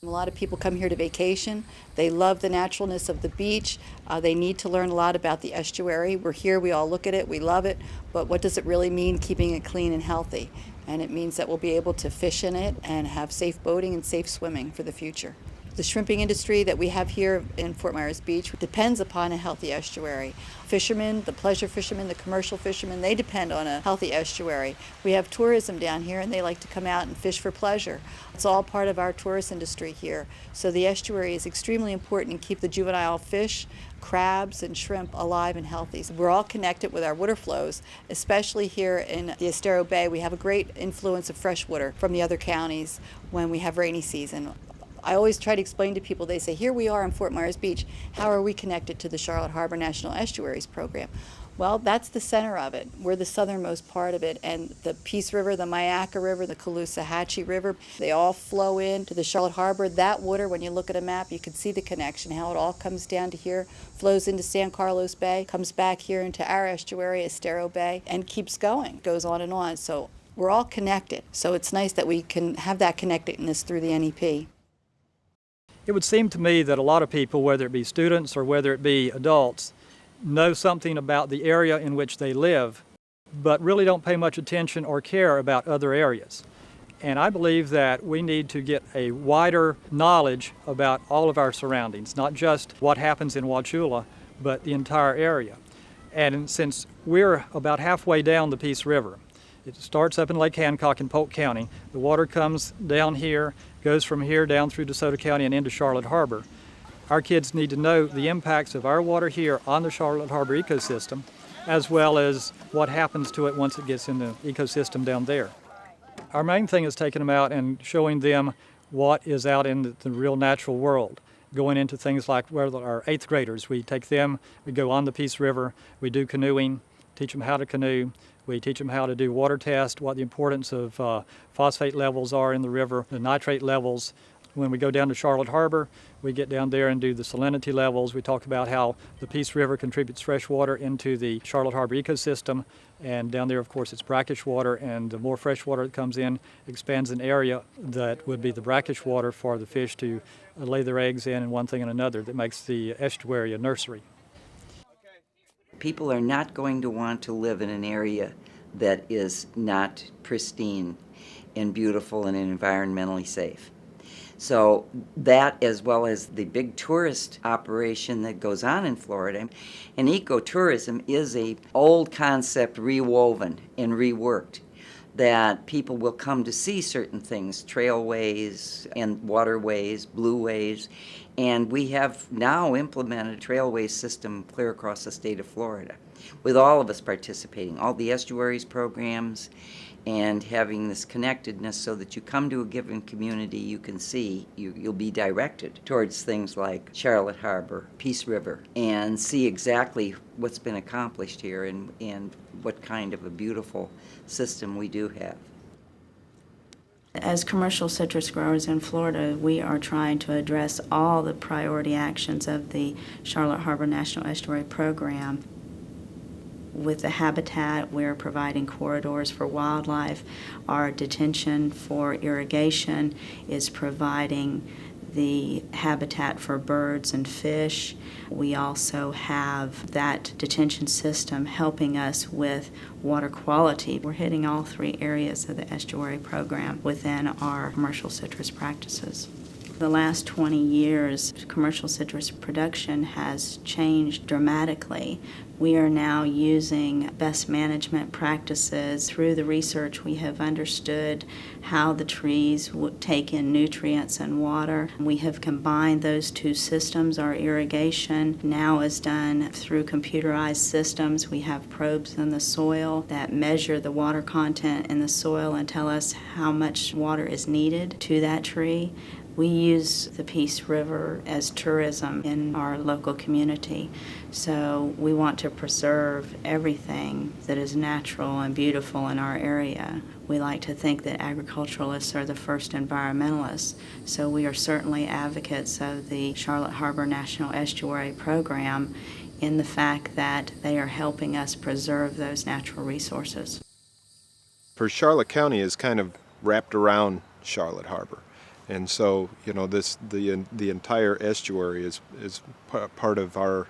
A lot of people come here to vacation. They love the naturalness of the beach. They need to learn a lot about the estuary. We're here, we all look at it, we love it, but what does it really mean keeping it clean and healthy? And it means that we'll be able to fish in it and have safe boating and safe swimming for the future. The shrimping industry that we have here in Fort Myers Beach depends upon a healthy estuary. Fishermen, the pleasure fishermen, the commercial fishermen, they depend on a healthy estuary. We have tourism down here and they like to come out and fish for pleasure. It's all part of our tourist industry here. So the estuary is extremely important to keep the juvenile fish, crabs, and shrimp alive and healthy. So we're all connected with our water flows, especially here in the Estero Bay. We have a great influence of fresh water from the other counties when we have rainy season. I always try to explain to people, they say, here we are in Fort Myers Beach, how are we connected to the Charlotte Harbor National Estuaries Program? Well, that's the center of it. We're the southernmost part of it, and the Peace River, the Myakka River, the Caloosahatchee River, they all flow into the Charlotte Harbor. That water, when you look at a map, you can see the connection, how it all comes down to here, flows into San Carlos Bay, comes back here into our estuary, Estero Bay, and keeps going, goes on and on. So we're all connected. So it's nice that we can have that connectedness through the NEP. It would seem to me that a lot of people, whether it be students or whether it be adults, know something about the area in which they live, but really don't pay much attention or care about other areas. And I believe that we need to get a wider knowledge about all of our surroundings, not just what happens in Wauchula, but the entire area. And since we're about halfway down the Peace River, it starts up in Lake Hancock in Polk County. The water comes down here, goes from here down through DeSoto County and into Charlotte Harbor. Our kids need to know the impacts of our water here on the Charlotte Harbor ecosystem, as well as what happens to it once it gets in the ecosystem down there. Our main thing is taking them out and showing them what is out in the real natural world. Going into things like where our 8th graders, we take them, we go on the Peace River, we do canoeing, teach them how to canoe. We teach them how to do water tests, what the importance of phosphate levels are in the river, the nitrate levels. When we go down to Charlotte Harbor, we get down there and do the salinity levels. We talk about how the Peace River contributes fresh water into the Charlotte Harbor ecosystem. And down there, of course, it's brackish water, and the more fresh water that comes in expands an area that would be the brackish water for the fish to lay their eggs in, and one thing and another that makes the estuary a nursery. People are not going to want to live in an area that is not pristine and beautiful and environmentally safe. So that, as well as the big tourist operation that goes on in Florida, and ecotourism is an old concept rewoven and reworked, that people will come to see certain things, trailways and waterways, blueways, and we have now implemented a trailway system clear across the state of Florida, with all of us participating, all the estuaries programs, and having this connectedness so that you come to a given community, you can see, you'll be directed towards things like Charlotte Harbor, Peace River, and see exactly what's been accomplished here and what kind of a beautiful system we do have. As commercial citrus growers in Florida, we are trying to address all the priority actions of the Charlotte Harbor National Estuary Program. With the habitat, we're providing corridors for wildlife. Our detention for irrigation is providing the habitat for birds and fish. We also have that detention system helping us with water quality. We're hitting all 3 areas of the estuary program within our commercial citrus practices. The last 20 years, commercial citrus production has changed dramatically. We are now using best management practices. Through the research, we have understood how the trees would take in nutrients and water. We have combined those 2 systems. Our irrigation now is done through computerized systems. We have probes in the soil that measure the water content in the soil and tell us how much water is needed to that tree. We use the Peace River as tourism in our local community, so we want to preserve everything that is natural and beautiful in our area. We like to think that agriculturalists are the first environmentalists, so we are certainly advocates of the Charlotte Harbor National Estuary Program in the fact that they are helping us preserve those natural resources. For Charlotte County is kind of wrapped around Charlotte Harbor. And so, the entire estuary is part of our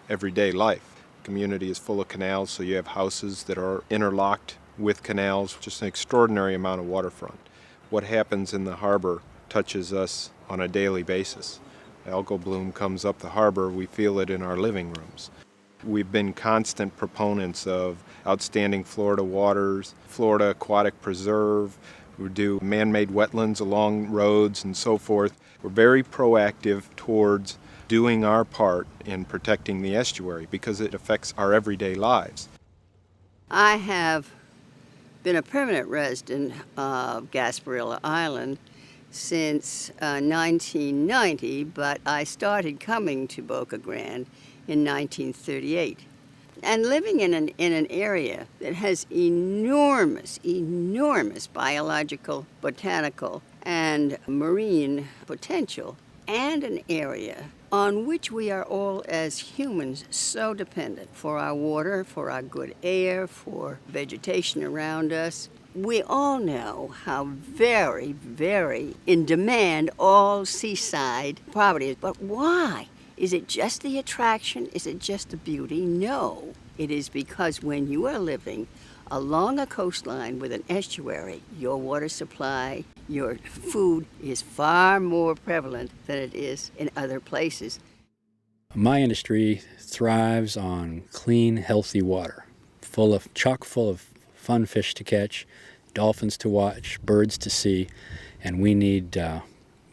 everyday life. The community is full of canals, so you have houses that are interlocked with canals, just an extraordinary amount of waterfront. What happens in the harbor touches us on a daily basis. Algal bloom comes up the harbor, we feel it in our living rooms. We've been constant proponents of outstanding Florida waters, Florida Aquatic Preserve. We do man-made wetlands along roads and so forth. We're very proactive towards doing our part in protecting the estuary because it affects our everyday lives. I have been a permanent resident of Gasparilla Island since 1990, but I started coming to Boca Grande in 1938. And living in an area that has enormous biological, botanical, and marine potential, and an area on which we are all as humans so dependent for our water, for our good air, for vegetation around us. We all know how very, very in demand all seaside property is. But why? Is it just the attraction? Is it just the beauty? No. It is because when you are living along a coastline with an estuary, your water supply, your food is far more prevalent than it is in other places. My industry thrives on clean, healthy water, chock full of fun fish to catch, dolphins to watch, birds to see, and we need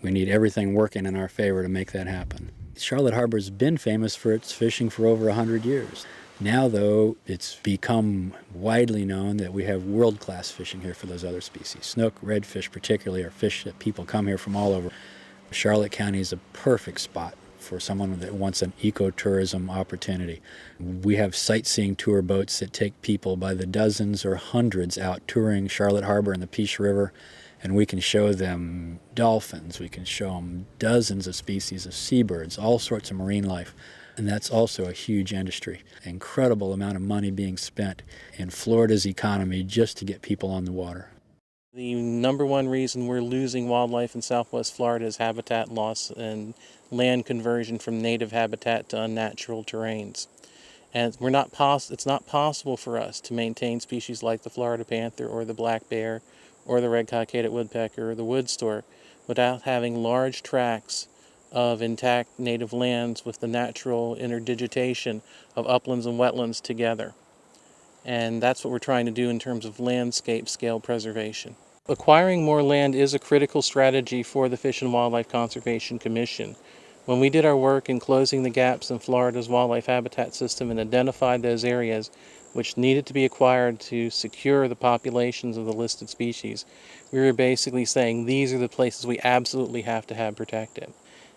everything working in our favor to make that happen. Charlotte Harbor has been famous for its fishing for over 100 years. Now, though, it's become widely known that we have world-class fishing here for those other species. Snook, redfish particularly, are fish that people come here from all over. Charlotte County is a perfect spot for someone that wants an ecotourism opportunity. We have sightseeing tour boats that take people by the dozens or hundreds out touring Charlotte Harbor and the Peace River, and we can show them dolphins, we can show them dozens of species of seabirds, all sorts of marine life. And that's also a huge industry. Incredible amount of money being spent in Florida's economy just to get people on the water. The number one reason we're losing wildlife in Southwest Florida is habitat loss and land conversion from native habitat to unnatural terrains. And it's not possible for us to maintain species like the Florida panther or the black bear or the red-cockaded woodpecker or the wood stork without having large tracts of intact native lands with the natural interdigitation of uplands and wetlands together. And that's what we're trying to do in terms of landscape scale preservation. Acquiring more land is a critical strategy for the Fish and Wildlife Conservation Commission. When we did our work in closing the gaps in Florida's wildlife habitat system and identified those areas which needed to be acquired to secure the populations of the listed species, we were basically saying these are the places we absolutely have to have protected.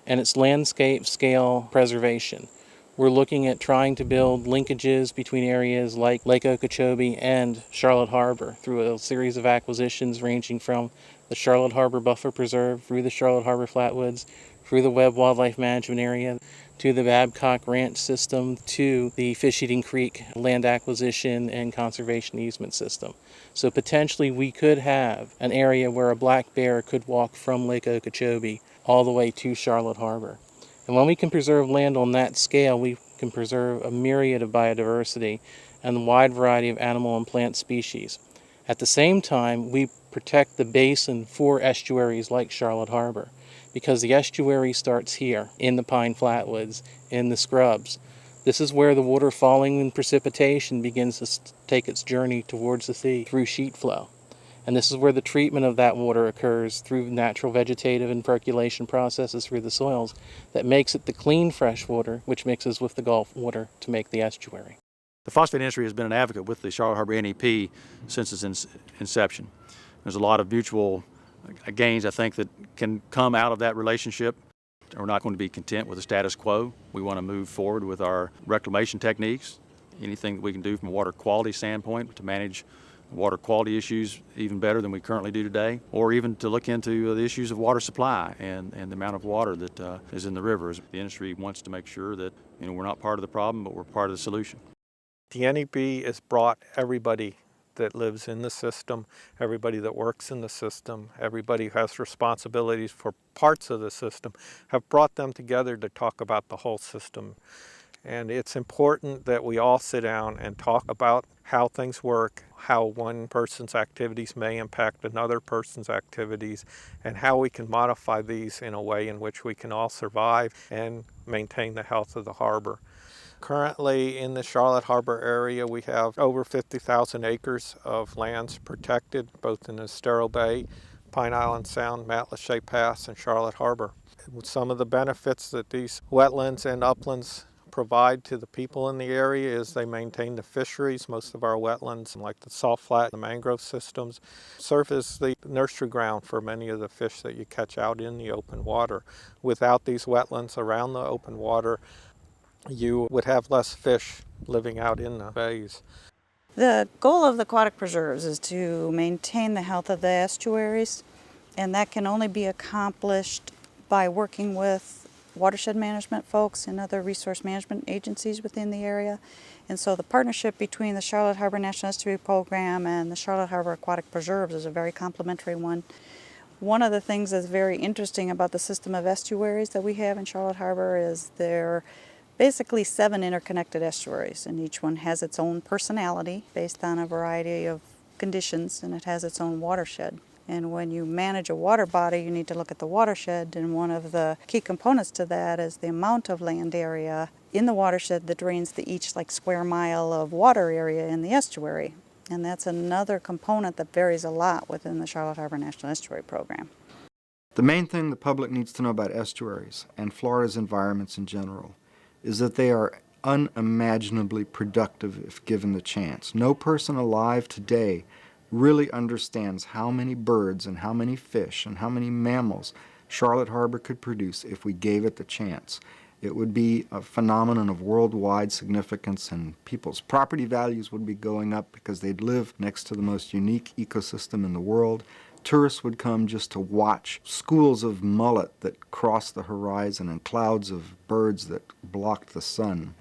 And it's landscape scale preservation. We're looking at trying to build linkages between areas like Lake Okeechobee and Charlotte Harbor through a series of acquisitions ranging from the Charlotte Harbor Buffer Preserve, through the Charlotte Harbor Flatwoods, through the Webb Wildlife Management Area, to the Babcock Ranch system, to the Fish Eating Creek land acquisition and conservation easement system. So potentially we could have an area where a black bear could walk from Lake Okeechobee all the way to Charlotte Harbor. And when we can preserve land on that scale, we can preserve a myriad of biodiversity and a wide variety of animal and plant species. At the same time, we protect the basin for estuaries like Charlotte Harbor, because the estuary starts here in the pine flatwoods, in the scrubs. This is where the water falling in precipitation begins to take its journey towards the sea through sheet flow. And this is where the treatment of that water occurs through natural vegetative and percolation processes through the soils that makes it the clean fresh water, which mixes with the Gulf water to make the estuary. The phosphate industry has been an advocate with the Charlotte Harbor NEP since its inception. There's a lot of mutual gains, I think, that can come out of that relationship. We're not going to be content with the status quo. We want to move forward with our reclamation techniques, anything that we can do from a water quality standpoint to manage water quality issues even better than we currently do today, or even to look into the issues of water supply and the amount of water that is in the rivers. The industry wants to make sure that we're not part of the problem, but we're part of the solution. The NEP has brought everybody that lives in the system, everybody that works in the system, everybody who has responsibilities for parts of the system, have brought them together to talk about the whole system. And it's important that we all sit down and talk about how things work, how one person's activities may impact another person's activities, and how we can modify these in a way in which we can all survive and maintain the health of the harbor. Currently in the Charlotte Harbor area, we have over 50,000 acres of lands protected, both in Estero Bay, Pine Island Sound, Matlacha Pass, and Charlotte Harbor. With some of the benefits that these wetlands and uplands provide to the people in the area is they maintain the fisheries. Most of our wetlands, like the salt flat, the mangrove systems, serve as the nursery ground for many of the fish that you catch out in the open water. Without these wetlands around the open water, you would have less fish living out in the bays. The goal of the aquatic preserves is to maintain the health of the estuaries, and that can only be accomplished by working with watershed management folks and other resource management agencies within the area. And so the partnership between the Charlotte Harbor National Estuary Program and the Charlotte Harbor Aquatic Preserves is a very complementary one. One of the things that's very interesting about the system of estuaries that we have in Charlotte Harbor is they're basically 7 interconnected estuaries, and each one has its own personality based on a variety of conditions, and it has its own watershed. And when you manage a water body, you need to look at the watershed, and one of the key components to that is the amount of land area in the watershed that drains the each square mile of water area in the estuary. And that's another component that varies a lot within the Charlotte Harbor National Estuary Program. The main thing the public needs to know about estuaries and Florida's environments in general is that they are unimaginably productive if given the chance. No person alive today really understands how many birds and how many fish and how many mammals Charlotte Harbor could produce if we gave it the chance. It would be a phenomenon of worldwide significance, and people's property values would be going up because they'd live next to the most unique ecosystem in the world. Tourists would come just to watch schools of mullet that crossed the horizon and clouds of birds that blocked the sun.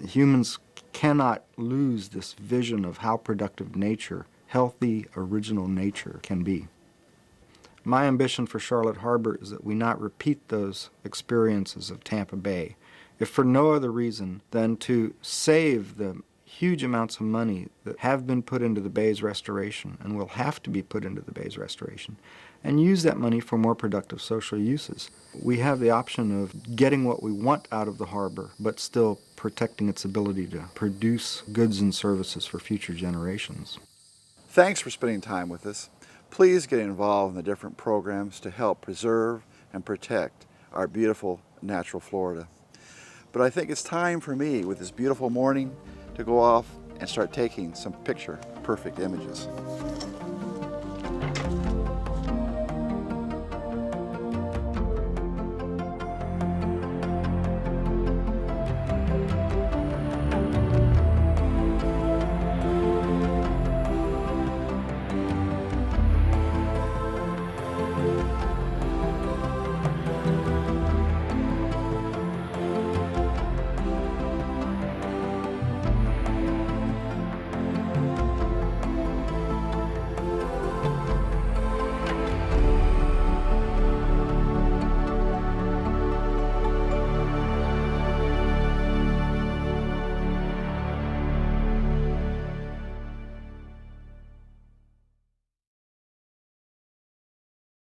Humans cannot lose this vision of how productive nature, healthy, original nature, can be. My ambition for Charlotte Harbor is that we not repeat those experiences of Tampa Bay, if for no other reason than to save the huge amounts of money that have been put into the bay's restoration and will have to be put into the bay's restoration, and use that money for more productive social uses. We have the option of getting what we want out of the harbor, but still protecting its ability to produce goods and services for future generations. Thanks for spending time with us. Please get involved in the different programs to help preserve and protect our beautiful natural Florida. But I think it's time for me, with this beautiful morning, to go off and start taking some picture-perfect images.